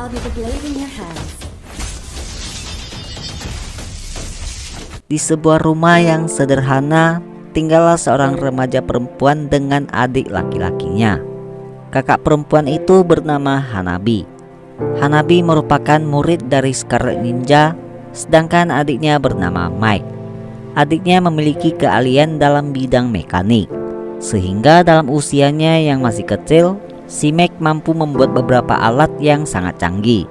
I'll be the blade in your hands. Di sebuah rumah yang sederhana, tinggallah seorang remaja perempuan dengan adik laki-lakinya. Kakak perempuan itu bernama Hanabi. Hanabi merupakan murid dari Scarlet Ninja, sedangkan adiknya bernama Mike. Adiknya memiliki keahlian dalam bidang mekanik, sehingga dalam usianya yang masih kecil, si Mike mampu membuat beberapa alat yang sangat canggih.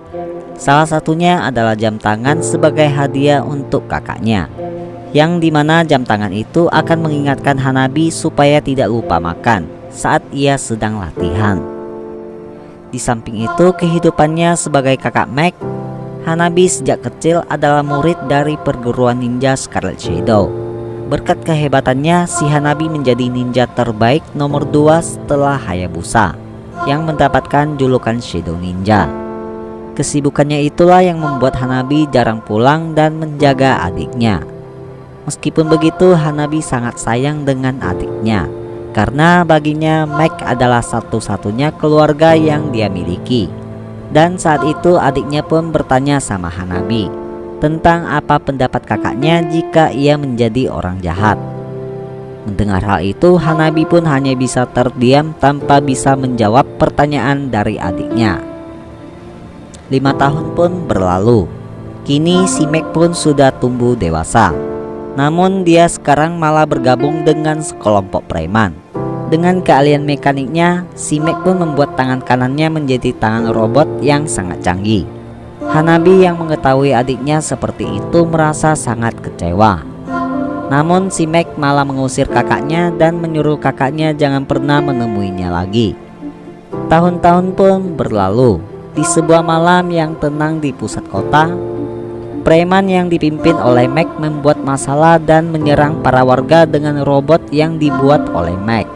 Salah satunya adalah jam tangan sebagai hadiah untuk kakaknya, yang dimana jam tangan itu akan mengingatkan Hanabi supaya tidak lupa makan saat ia sedang latihan. Di samping itu, kehidupannya sebagai kakak Mike, Hanabi sejak kecil adalah murid dari perguruan ninja Scarlet Shadow. Berkat kehebatannya, si Hanabi menjadi ninja terbaik nomor 2 setelah Hayabusa, yang mendapatkan julukan Shadow Ninja. Kesibukannya itulah yang membuat Hanabi jarang pulang dan menjaga adiknya. Meskipun begitu, Hanabi sangat sayang dengan adiknya, karena baginya Mike adalah satu-satunya keluarga yang dia miliki. Dan saat itu adiknya pun bertanya sama Hanabi tentang apa pendapat kakaknya jika ia menjadi orang jahat. Mendengar hal itu, Hanabi pun hanya bisa terdiam tanpa bisa menjawab pertanyaan dari adiknya. 5 tahun pun berlalu. Kini si Mike pun sudah tumbuh dewasa. Namun dia sekarang malah bergabung dengan sekelompok preman. Dengan keahlian mekaniknya, si Mike pun membuat tangan kanannya menjadi tangan robot yang sangat canggih. Hanabi yang mengetahui adiknya seperti itu merasa sangat kecewa. Namun si Mike malah mengusir kakaknya dan menyuruh kakaknya jangan pernah menemuinya lagi. Tahun-tahun pun berlalu. Di sebuah malam yang tenang di pusat kota, preman yang dipimpin oleh Mike membuat masalah dan menyerang para warga dengan robot yang dibuat oleh Mike.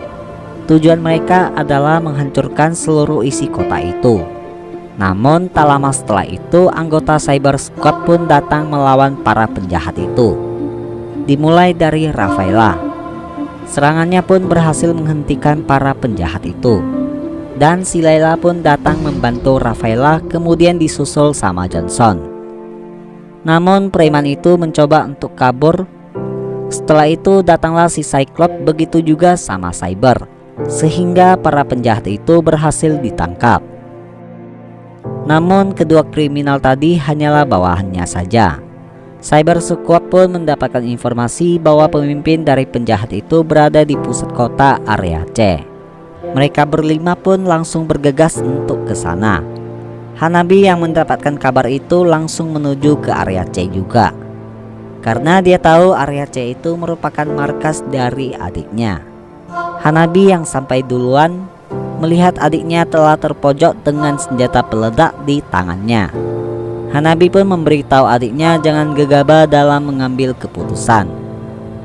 Tujuan mereka adalah menghancurkan seluruh isi kota itu. Namun tak lama setelah itu, anggota Cyber Squad pun datang melawan para penjahat itu. Dimulai dari Rafaela. Serangannya pun berhasil menghentikan para penjahat itu. Dan si Layla pun datang membantu Rafaela, kemudian disusul sama Johnson. Namun preman itu mencoba untuk kabur. Setelah itu datanglah si Cyclops, begitu juga sama Cyber, sehingga para penjahat itu berhasil ditangkap. Namun kedua kriminal tadi hanyalah bawahannya saja. Cyber Squad pun mendapatkan informasi bahwa pemimpin dari penjahat itu berada di pusat kota area C. Mereka berlima pun langsung bergegas untuk ke sana. Hanabi yang mendapatkan kabar itu langsung menuju ke area C juga, karena dia tahu area C itu merupakan markas dari adiknya. Hanabi yang sampai duluan melihat adiknya telah terpojok dengan senjata peledak di tangannya. Hanabi pun memberitahu adiknya jangan gegabah dalam mengambil keputusan.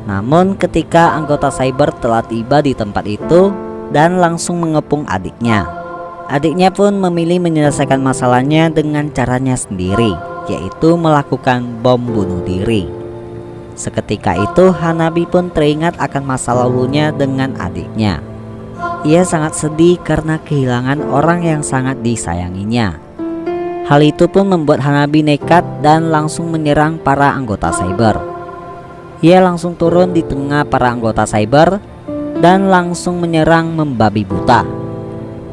Namun ketika anggota cyber telah tiba di tempat itu dan langsung mengepung adiknya, adiknya pun memilih menyelesaikan masalahnya dengan caranya sendiri, yaitu melakukan bom bunuh diri. Seketika itu Hanabi pun teringat akan masa lalunya dengan adiknya. Ia sangat sedih karena kehilangan orang yang sangat disayanginya. Hal itu pun membuat Hanabi nekat dan langsung menyerang para anggota cyber. Ia langsung turun di tengah para anggota cyber dan langsung menyerang membabi buta.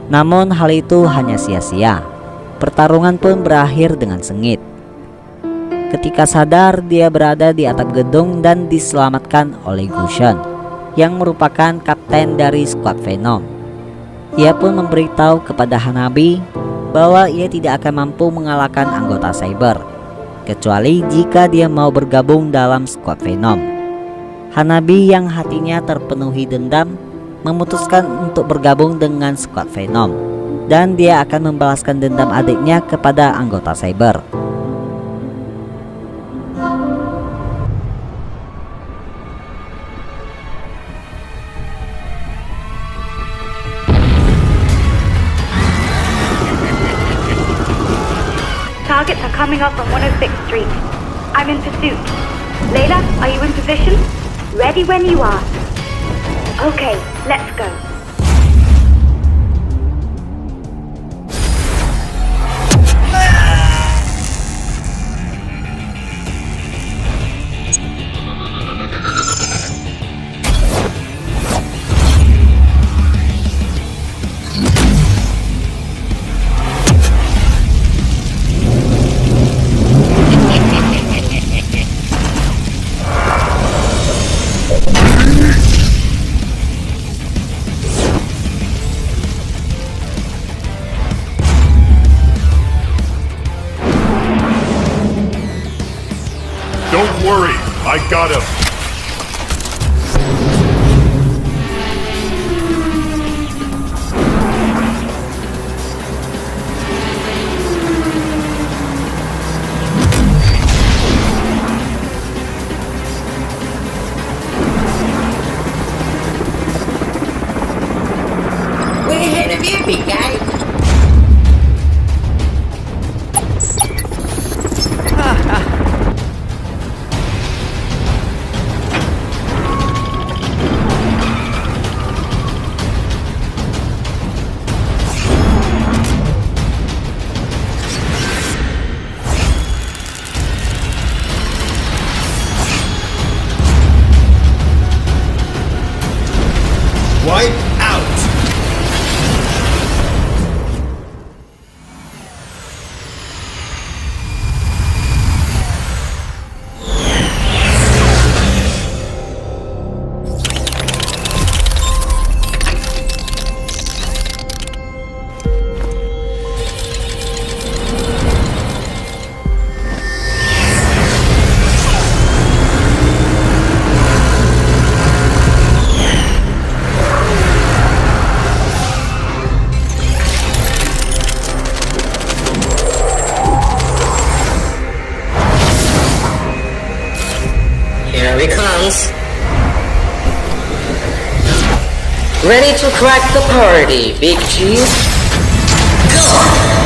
Namun hal itu hanya sia-sia. Pertarungan pun berakhir dengan sengit. Ketika sadar, dia berada di atap gedung dan diselamatkan oleh Gusion, yang merupakan kapten dari Squad Venom. Ia pun memberitahu kepada Hanabi bahwa ia tidak akan mampu mengalahkan anggota cyber, kecuali jika dia mau bergabung dalam Squad Venom. Hanabi yang hatinya terpenuhi dendam memutuskan untuk bergabung dengan Squad Venom, dan dia akan membalaskan dendam adiknya kepada anggota cyber. Targets are coming up on 106th Street. I'm in pursuit. Layla, are you in position? Ready when you are. Okay, let's go. udah mimpi kan? Wipe out! Here he comes. Ready to crack the party, Big Chief? Go!